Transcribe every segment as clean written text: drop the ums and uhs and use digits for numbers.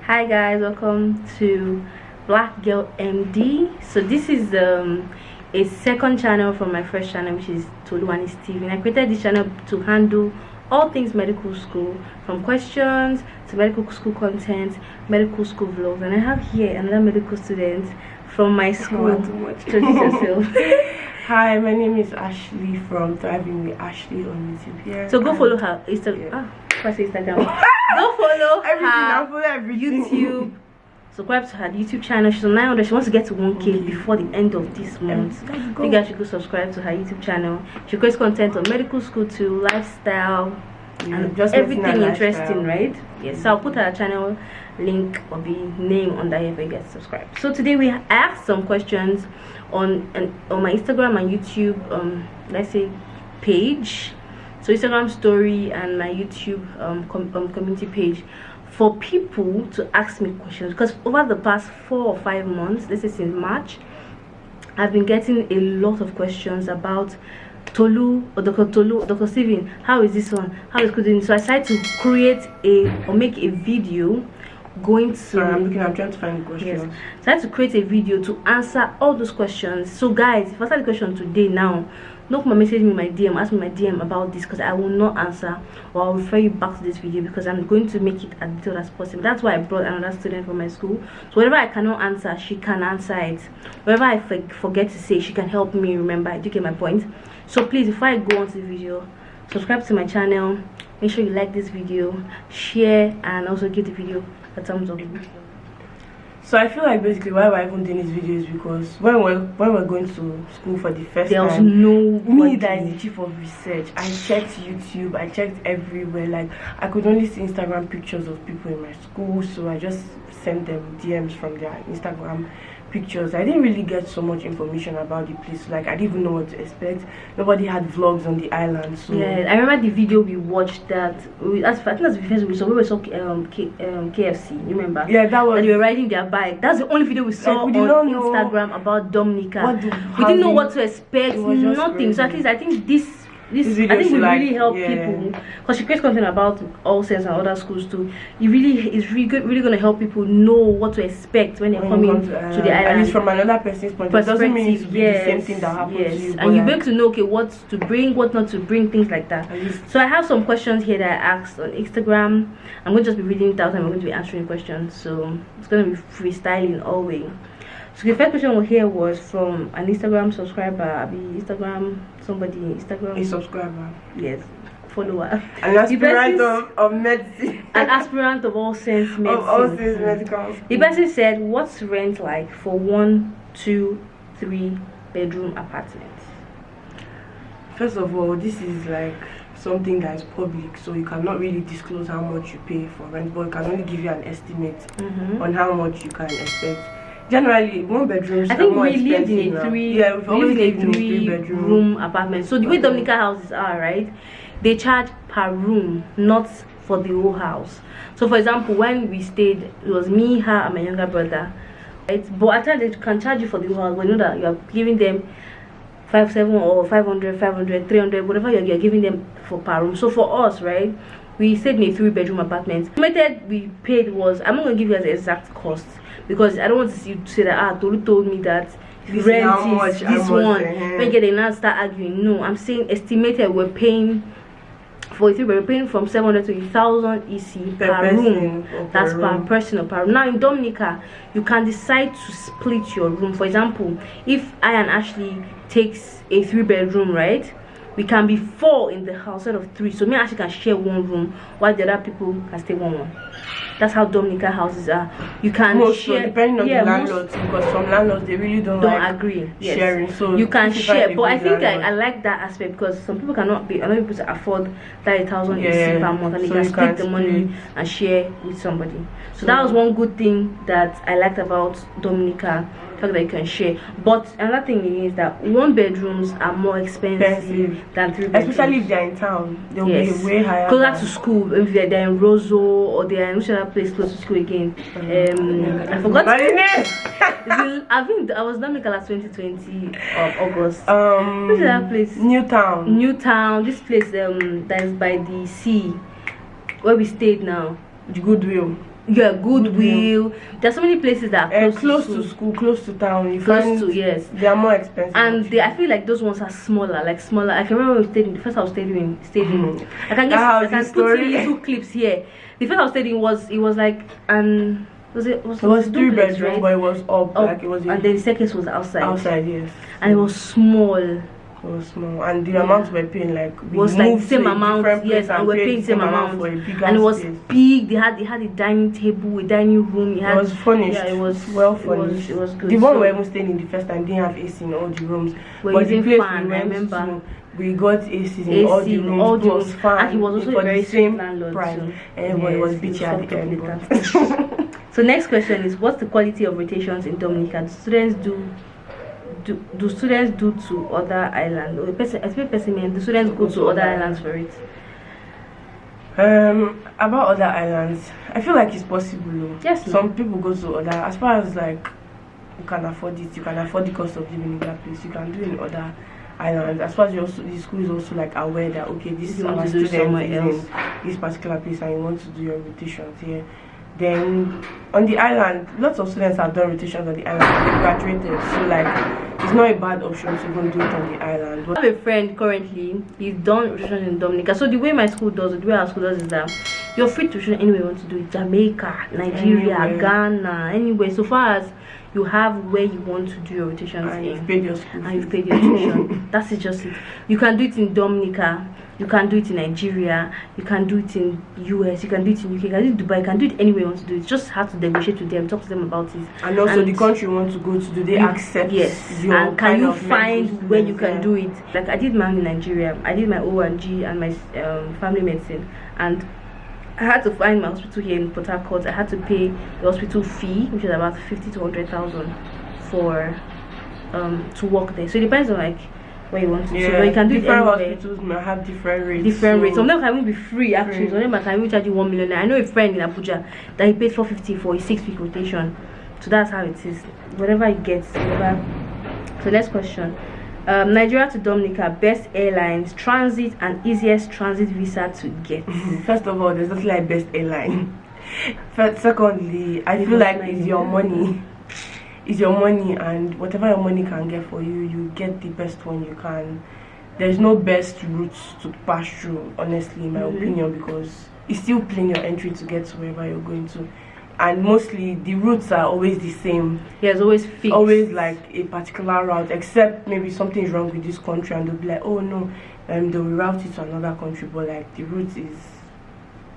Hi guys, welcome to Black Girl MD. So this is a second channel from my first channel, which is Toluwani TV. And I created this channel to handle all things medical school, from questions to medical school content, medical school vlogs. And I have here another medical student from my school. Introduce yourself. Hi, my name is Ashley from Thriving with Ashley on YouTube here. So go follow her Instagram. Instagram. Go follow her YouTube. Subscribe to her YouTube channel. She's on 900. She wants to get to 1K before the end of this month. You guys should go subscribe to her YouTube channel. She creates content on medical school too, lifestyle, and just everything interesting, right? Yes. So I'll put her channel link or the name under here for you guys to subscribe. So today I asked some questions on my Instagram and YouTube let's say page. So Instagram story and my YouTube community page, for people to ask me questions, because over the past 4 or 5 months, this is since March, I've been getting a lot of questions about Tolu or Dr. Steven. How is this one? How is it? So I decided to create make a video going to. Sorry, I'm trying to find questions. Yes. So I had to create a video to answer all those questions. So guys, if I start the question today now, don't come message me my DM, ask me my DM about this, because I will not answer, or I'll refer you back to this video, because I'm going to make it as detailed as possible. That's why I brought another student from my school. So whatever I cannot answer, she can answer it. Whatever I forget to say, she can help me remember. Do you get my point? So please, before I go on to the video, subscribe to my channel, make sure you like this video, share, and also give the video a thumbs up. So I feel like basically why we're even doing this video is because when we're going to school for the first there was time, no me that is the chief of research, I checked YouTube, I checked everywhere. Like I could only see Instagram pictures of people in my school, so I just sent them DMs from their Instagram pictures. I didn't really get so much information about the place. Like I didn't even know what to expect. Nobody had vlogs on the island. So yeah, I remember the video we watched that I think that's the first we saw. We saw KFC. You remember? Yeah, that was. And they were riding their bike. That's the only video we saw like, on Instagram about Dominica. We didn't know what to expect. Nothing. So at least I think this I think will really help people, because she creates content about all sense and other schools too. It really is really going to help people know what to expect when they're coming to the island. At least from another person's point of view. It doesn't mean it's the same thing that happens to you. And you'll be able to know what to bring, what not to bring, things like that. So I have some questions here that I asked on Instagram. I'm going to just be reading it out and I'm going to be answering questions. So it's going to be freestyling all the way. So the first question here was from an Instagram subscriber, a subscriber. Yes, follower. An aspirant of medicine. An aspirant of all sense medicine. Of all sense medical. The person said, what's rent like for 1, 2, 3 bedroom apartments? First of all, this is like something that is public, so you cannot really disclose how much you pay for rent, but it can only give you an estimate on how much you can expect. Generally, 1 bedrooms. I think we lived in a 3 bedroom apartment. So the way Dominica houses are, right, they charge per room, not for the whole house. So for example, when we stayed, it was me, her, and my younger brother, right? But at times they can charge you for the whole house, but you know that you are giving them 500 or 500, 300, whatever you're giving them for per room. So for us, right, we stayed in a 3 bedroom apartment. The method we paid was, I'm not going to give you guys the exact cost, because I don't want to see you say that Tolu told me that rent is this one. When they now start arguing, no, I'm saying estimated we're paying for it. We're paying from 700 to 1,000 EC per room. That's per person or per room. Now in Dominica, you can decide to split your room. For example, if I and Ashley takes a 3 bedroom, right, we can be 4 in the house instead of 3. So me and Ashley can share 1 room, while the other people can stay 1. That's how Dominica houses are. You can share, depending on the landlords, because some landlords they really don't agree sharing. So you can share, but I think I like that aspect, because some people are not able to afford that 1,000 EC per month, and they can split the money and share with somebody. So that was one good thing that I liked about Dominica, the fact that you can share. But another thing is that 1 bedrooms are more expensive than 3 bedrooms, especially if they're in town. They'll be way higher. Closer to school, if they're in Roseau or they're in which other place close to school again. I forgot the name. I was Dominica last 2020 of August. Which is that place? Newtown. This place that is by the sea, where we stayed now. The Goodwill. Yeah, Goodwill. There's so many places that are close to school, close to town. You close find to, yes, they are more expensive. And I feel like those ones are smaller, like smaller. I can remember we stayed in the first house stayed in. I can put in little clips here. The first house stayed in was like it was 3 bedrooms, right? but it was up, like it was. And then the second was outside. Outside, yes. And it was small. It was small, and the amount we're paying, like, we was like the same amount. Yes, and we're paying the same amount for a bigger and it was space. big. They had a dining table, a dining room. It was furnished. Yeah, it was well furnished. It was good. The one we were staying in the first time didn't have AC in all the rooms. But the place fan, we went to, we got AC in all the rooms, plus fan, and he was also for a very the same landlord price. too. And it was bitchy at the end. So next question is, what's the quality of rotations in Dominica? Do students do to other islands? Or do students go to other islands for it? About other islands, I feel like it's possible. Yes. Some people go to other, as far as like you can afford it, you can afford the cost of living in that place. You can do in other islands. As far as the school is also like aware that okay, this is our student is in this particular place, and you want to do your rotations here. Then on the island, lots of students have done rotations on the island and they graduated, so like it's not a bad option to go do it on the island. I have a friend currently, he's done rotations in Dominica. So the way my school does it, the way our school does is that you're free to rotation anywhere you want to do it. Jamaica, Nigeria, Ghana, anywhere. So far as you have where you want to do your rotations and in, you've paid your school and you've paid your tuition. That's it, just it. You can do it in Dominica, you can do it in Nigeria, you can do it in US, you can do it in UK, you can do it in Dubai, you can do it anywhere you want to do it. You just have to negotiate with them, talk to them about it. And also the country you want to go to, do they accept? Yes. Your and can you of find where you can do it? Like I did mine in Nigeria, I did my O&G and my family medicine, and I had to find my hospital here in Port Harcourt. I had to pay the hospital fee, which is about 50 to 100,000 for to work there. So it depends on like where you want to. Yeah, so you can do different it anywhere. hospitals may have different rates. Different rates. Some of them can even be free actually. Some of them can even charge you 1 million. I know a friend in Abuja that he paid 450 for a 6-week rotation. So that's how it is. Whatever it gets, whatever. So next question. Nigeria to Dominica, best airlines, transit and easiest transit visa to get. First of all, there's nothing like best airline. Secondly, I feel like it's your money. It's your money, and whatever your money can get for you, you get the best one you can. There's no best routes to pass through, honestly, in my opinion, because it's still playing your entry to get to wherever you're going to. And mostly the routes are always the same. Yeah, it's always fixed. Always like a particular route, except maybe something is wrong with this country and they'll be like, oh no, they'll reroute it to another country. But like the route is,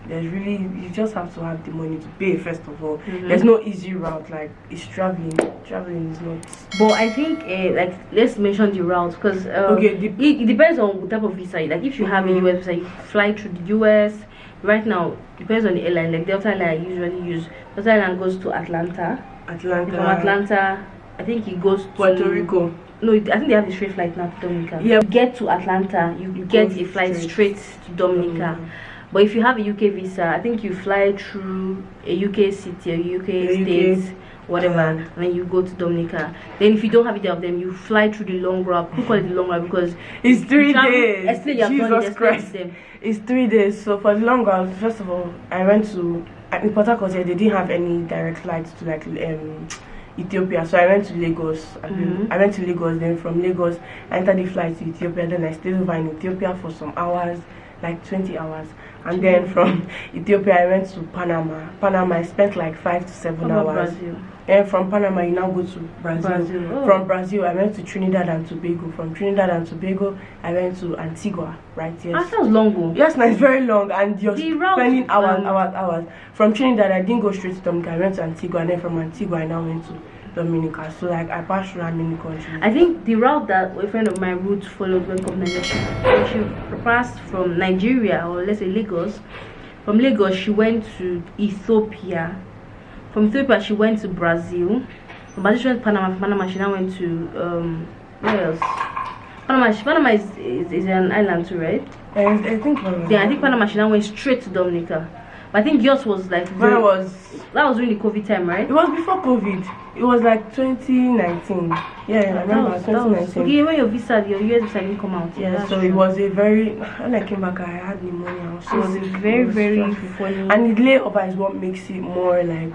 there's really, you just have to have the money to pay first of all. There's no easy route, like it's traveling is not. But I think like let's mention the route, because it depends on the type of visa. Like if you have a US visa, you fly through the US. Right now, depends on the airline. Like Delta Airline I usually use. Delta Airline goes to Atlanta. From Atlanta, I think it goes to Puerto Rico. No, I think they have a straight flight now to Dominica. Yeah. You get to Atlanta, you get a flight straight to Dominica. But if you have a UK visa, I think you fly through a UK city, a UK state, whatever, and then you go to Dominica. Then if you don't have either of them, you fly through the long route. We call it the long route because it's 3 days. Jesus Christ. It's 3 days. So for the long route, first of all, I went to in Port Harcourt. They didn't have any direct flights to like Ethiopia, so I went to Lagos. I went to Lagos. Then from Lagos, I entered the flight to Ethiopia. Then I stayed over in Ethiopia for some hours, like 20 hours. And then from Ethiopia, I went to Panama. I spent like 5 to 7 hours. Brazil. And from Panama, you now go to Brazil. Oh. From Brazil, I went to Trinidad and Tobago. From Trinidad and Tobago, I went to Antigua, right? Yes. Ah, that was long. Yes, no, it's very long, and you're spending hours. From Trinidad, I didn't go straight to Dominica. I went to Antigua, and then from Antigua, I now went to Dominica. So like I passed through many countries. I think the route that a friend of mine route followed when come Nigeria, she passed from Nigeria, or let's say Lagos. From Lagos, she went to Ethiopia. From Ethiopia, she went to Brazil. From Brazil, she went to Panama. From Panama, she now went to where else? Panama is an island too, right? I think Panama. Yeah, I think Panama. She now went straight to Dominica. But I think yours was like that was during the COVID time, right? It was before COVID. It was like 2019. Yeah, I remember 2019. Okay, when your US visa didn't come out. Yeah, so it was a very. When I came back, I had pneumonia. So it was very funny. And the layover is what makes it more like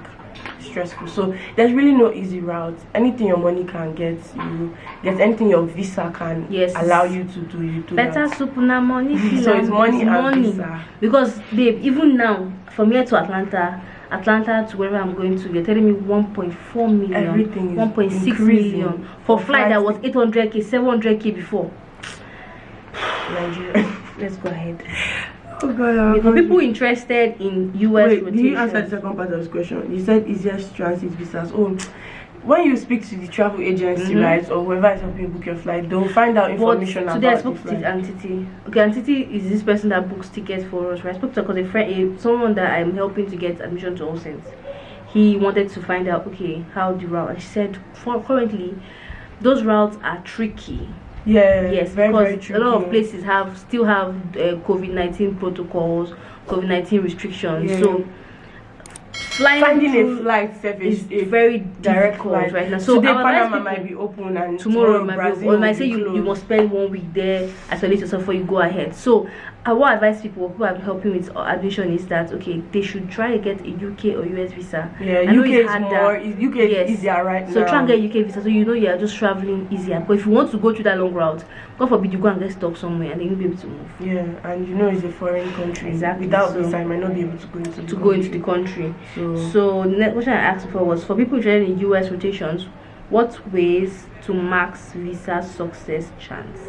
stressful. So there's really no easy route. Anything your money can get you, there's anything your visa can allow you to do, you do better that. soup na money. So it's money and visa. Because babe, even now from here to Atlanta to wherever I'm going to, you're telling me 1.4 million, everything 1.6 million for flight that was 800k, 700k before. Nigeria. Let's go ahead. Oh God, for people interested in US rotation. Did you answer the second part of this question? You said easiest transit visas. Oh, when you speak to the travel agency, right, or whoever is helping you book your flight, they'll find out information about today I spoke to Nationality. Okay, Nationality is this person that books tickets for us, right? I spoke to because a friend, someone that I'm helping to get admission to All Saints. He wanted to find out, okay, how the route. And she said, currently, those routes are tricky. Yeah, yes, very, because very tricky. A lot of places still have COVID-19 protocols, COVID-19 restrictions. Yeah. So finding a flight service is very difficult right now. So today Panama might be open and tomorrow it might say you must spend 1 week there, isolate yourself before you go ahead. So what I advise people who are helping with admission is that okay, they should try to get a UK or US visa. Yeah, UK is easier right now. So try and get a UK visa so you know you are just traveling easier. But if you want to go through that long route, God forbid you go and get stuck somewhere and then you'll be able to move. Yeah, and you know it's a foreign country. Exactly. Without visa, I might not be able to go into the country. So the next question I asked for was for people interested in US rotations, what ways to max visa success chance?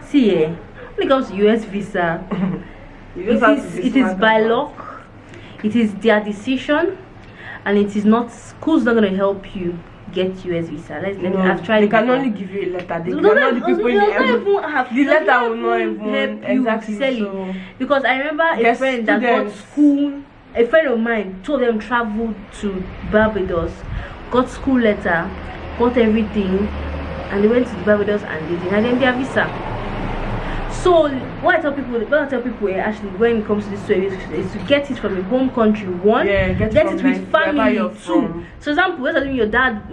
See, when it comes to US visa, it is by luck, it is their decision, and it is not school's not going to help you get US visa. I've tried. They can only give you a letter. They cannot the people in the letter will not even exactly sell it. Because I remember a friend that got school. A friend of mine, two of them traveled to Barbados, got school letter, got everything, and they went to Barbados and they denied them their visa. So what I tell people actually when it comes to this service is to get it from your home country. One, get it with family. Two, so example, let's assume your dad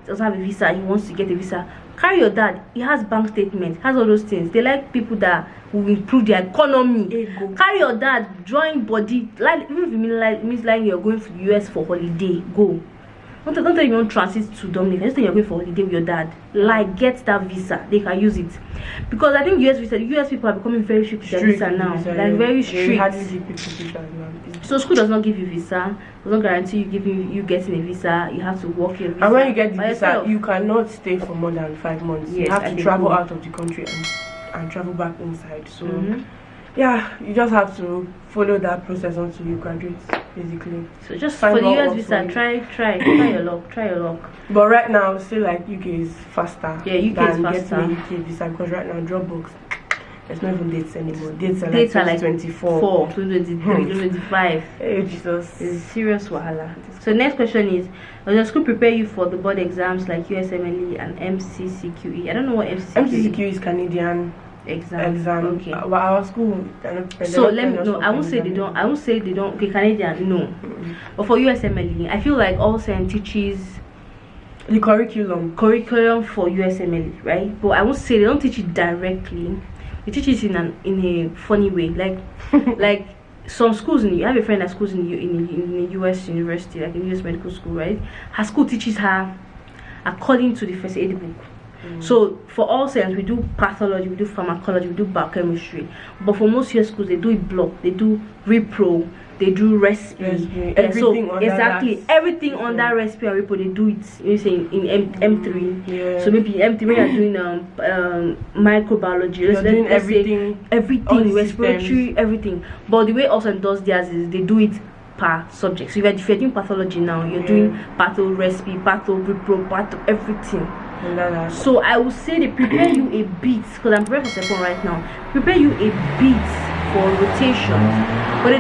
doesn't have a visa, he wants to get a visa. Carry your dad, he has bank statement, has all those things. They like people that will improve their economy. Carry your dad, join body, like even if it means like you're going to the US for holiday, go. Don't tell you want transit to Dominica. Just tell you're going for holiday with your dad. Like get that visa, they can use it. Because I think US people are becoming very strict with their visa now. Like very strict. So school does not give you visa, does not guarantee you getting a visa. You have to work your visa. And when you get the visa, you cannot stay for more than 5 months. Yes, you have to travel out of the country and travel back inside. So yeah, you just have to follow that process until you graduate, basically. So just for the US visa, try your luck. But right now, still like UK is faster. Yeah, UK is faster. Getting a UK visa because right now Dropbox, there's not even dates anymore. Dates are like 2024, 2023, 2025. Hey Jesus, it's serious wahala. So next question is, does your school prepare you for the board exams like USMLE and MCCQE? I don't know what MCCQE is. Canadian exam. Okay. Our school. So I won't say they don't. Okay, Canadian, no. But for USMLE, I feel like all SEN teaches the curriculum for USMLE, right? But I won't say they don't teach it directly. They teach it in a funny way, like like some schools. I have a friend that schools in the US university, like in US medical school, right? Her school teaches her according to the first aid book. So for all science, we do pathology, we do pharmacology, we do biochemistry. But for most US schools, they do it block. They do repro, they do respi. Everything on everything on that respi and repro, they do it. You say in M3. Yeah. So maybe M3 when you're doing microbiology. You're doing everything, respiratory, everything. But the way also does theirs is they do it per subject. So if you're doing pathology now, you're doing patho respi, patho repro, patho everything. So I would say they prepare you a bit, because I'm preparing for second right now. Prepare you a bit for rotations, but they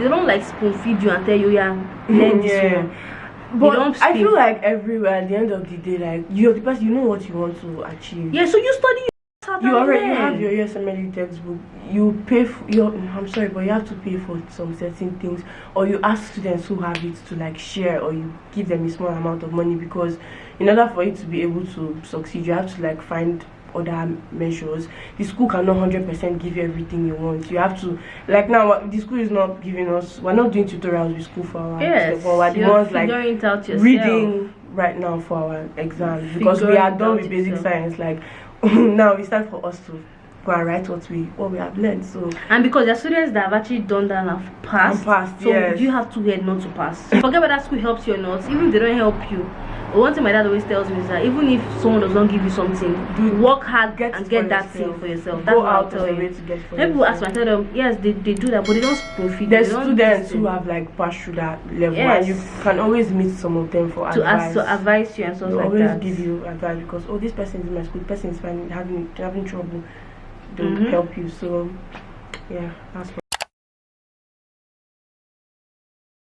don't like spoon feed you and tell you learn this one. But I feel like everywhere at the end of the day, like you're the person, you know what you want to achieve. Yeah, so you study You have your USMLE textbook. You pay for your. I'm sorry, but you have to pay for some certain things, or you ask students who have it to like share, or you give them a small amount of money, because in order for you to be able to succeed, you have to like find other measures. The school cannot 100% give you everything you want. You have to, like now the school is not giving us, we're not doing tutorials with school for our we're the ones like reading right now for our exams, because we are done with basic science. Like now it's time for us to go and write what we have learned. So, and because there are students that have actually done that and have passed, so you have to get not to pass. Forget whether school helps you or not. Even if they don't help you, one thing my dad always tells me is that even if someone does not give you something, work hard and get that thing for yourself. That's what I'll tell you. People ask me, I tell them, yes, they do that, but they don't profit. There's students who have like passed through that level, and you can always meet some of them for advice. To advise you and stuff like always that. Give you advice, because this person is in my school, person is having trouble. They'll help you. So yeah, that's what